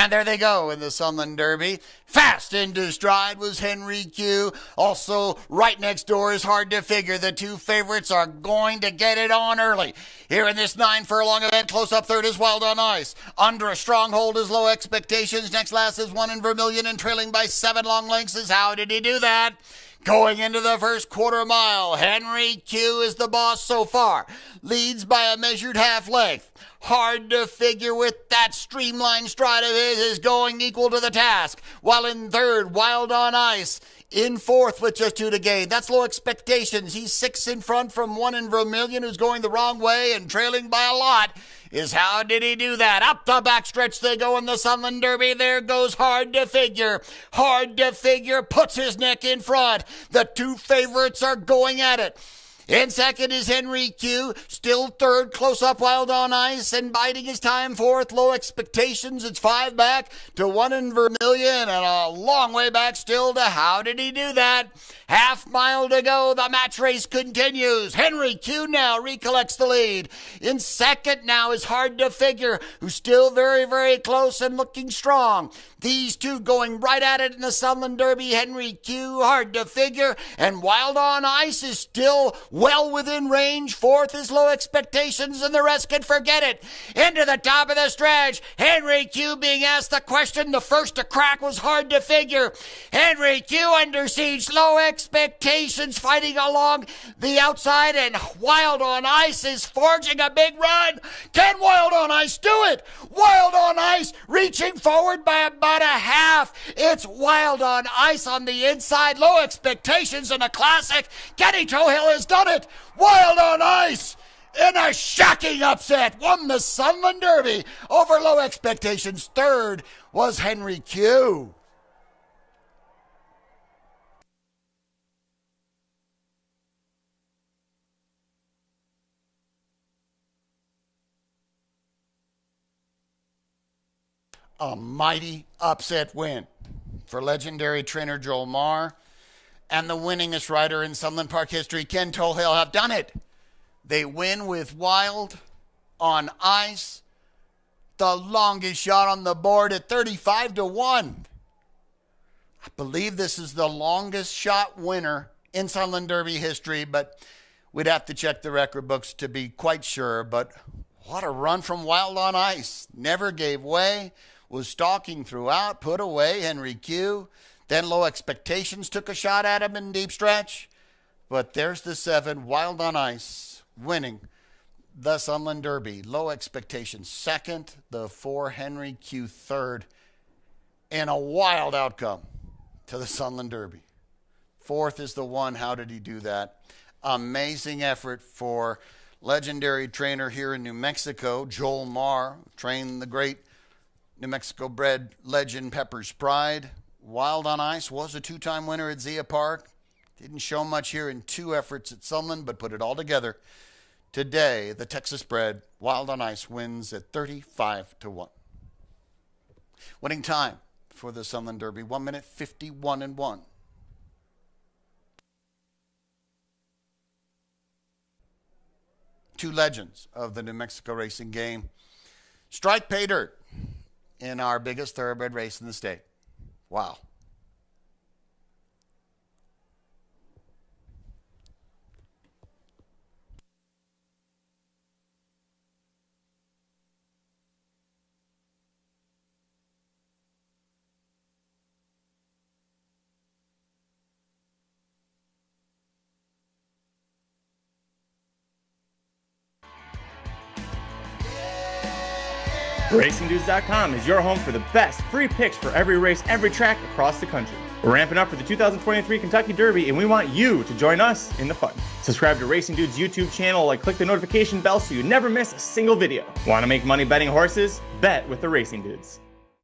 And there they go in the Sunland Derby. Fast into stride was Henry Q. Also, right next door is Hard to Figure. The two favorites are going to get it on early. Here in this 9 furlong event, close up third is Wild on Ice. Under a stronghold is Low Expectations. Next last is One in Vermilion, and trailing by 7 long lengths is How Did He Do That? Going into the first quarter mile, Henry Q is the boss so far. Leads by a measured half length. Hard to Figure with that streamlined stride of his is going equal to the task. While in third, Wild on Ice. In fourth with just 2 to gain. That's Low Expectations. He's 6 in front from One in Vermilion, who's going the wrong way, and trailing by a lot is How Did He Do That? Up the backstretch they go in the Sunland Derby. There goes Hard to Figure. Hard to Figure puts his neck in front. The two favorites are going at it. In second is Henry Q. Still third, close up Wild on Ice, and biding his time fourth, Low Expectations. It's 5 back to One in Vermilion, and a long way back still to How Did He Do That? Half mile to go. The match race continues. Henry Q now recollects the lead. In second now is Hard to Figure, who's still very, very close and looking strong. These two going right at it in the Sunland Derby. Henry Q, Hard to Figure, and Wild on Ice is still well within range. Fourth is Low Expectations, and the rest can forget it. Into the top of the stretch, Henry Q being asked the question. The first to crack was Hard to Figure. Henry Q under siege. Low Expectations fighting along the outside, and Wild on Ice is forging a big run. Can Wild on Ice do it? Wild on Ice reaching forward by about a half. It's Wild on Ice on the inside. Low Expectations in a classic. Kenny Tohill has done it. Wild on Ice in a shocking upset won the Sunland Derby over Low Expectations. Third was Henry Q. A mighty upset win for legendary trainer Joel Marr and the winningest rider in Sunland Park history, Ken Tohill, have done it. They win with Wild on Ice, the longest shot on the board at 35 to 1. I believe this is the longest shot winner in Sunland Derby history, but we'd have to check the record books to be quite sure. But what a run from Wild on Ice. Never gave way. Was stalking throughout, put away Henry Q. Then Low Expectations took a shot at him in deep stretch. But there's the 7, Wild on Ice, winning the Sunland Derby. Low Expectations second, the 4, Henry Q third. And a wild outcome to the Sunland Derby. Fourth is the 1, How Did He Do That? Amazing effort for legendary trainer here in New Mexico, Joel Marr, trained the great New Mexico-bred legend Pepper's Pride. Wild on Ice was a 2-time winner at Zia Park. Didn't show much here in 2 efforts at Sunland, but put it all together. Today, the Texas-bred Wild on Ice wins at 35 to 1. Winning time for the Sunland Derby, 1 minute 51 and 1. Two legends of the New Mexico racing game strike pay dirt in our biggest thoroughbred race in the state. Wow. RacingDudes.com is your home for the best free picks for every race, every track across the country. We're ramping up for the 2023 Kentucky Derby, and we want you to join us in the fun. Subscribe to Racing Dudes YouTube channel and click the notification bell so you never miss a single video. Want to make money betting horses? Bet with the Racing Dudes.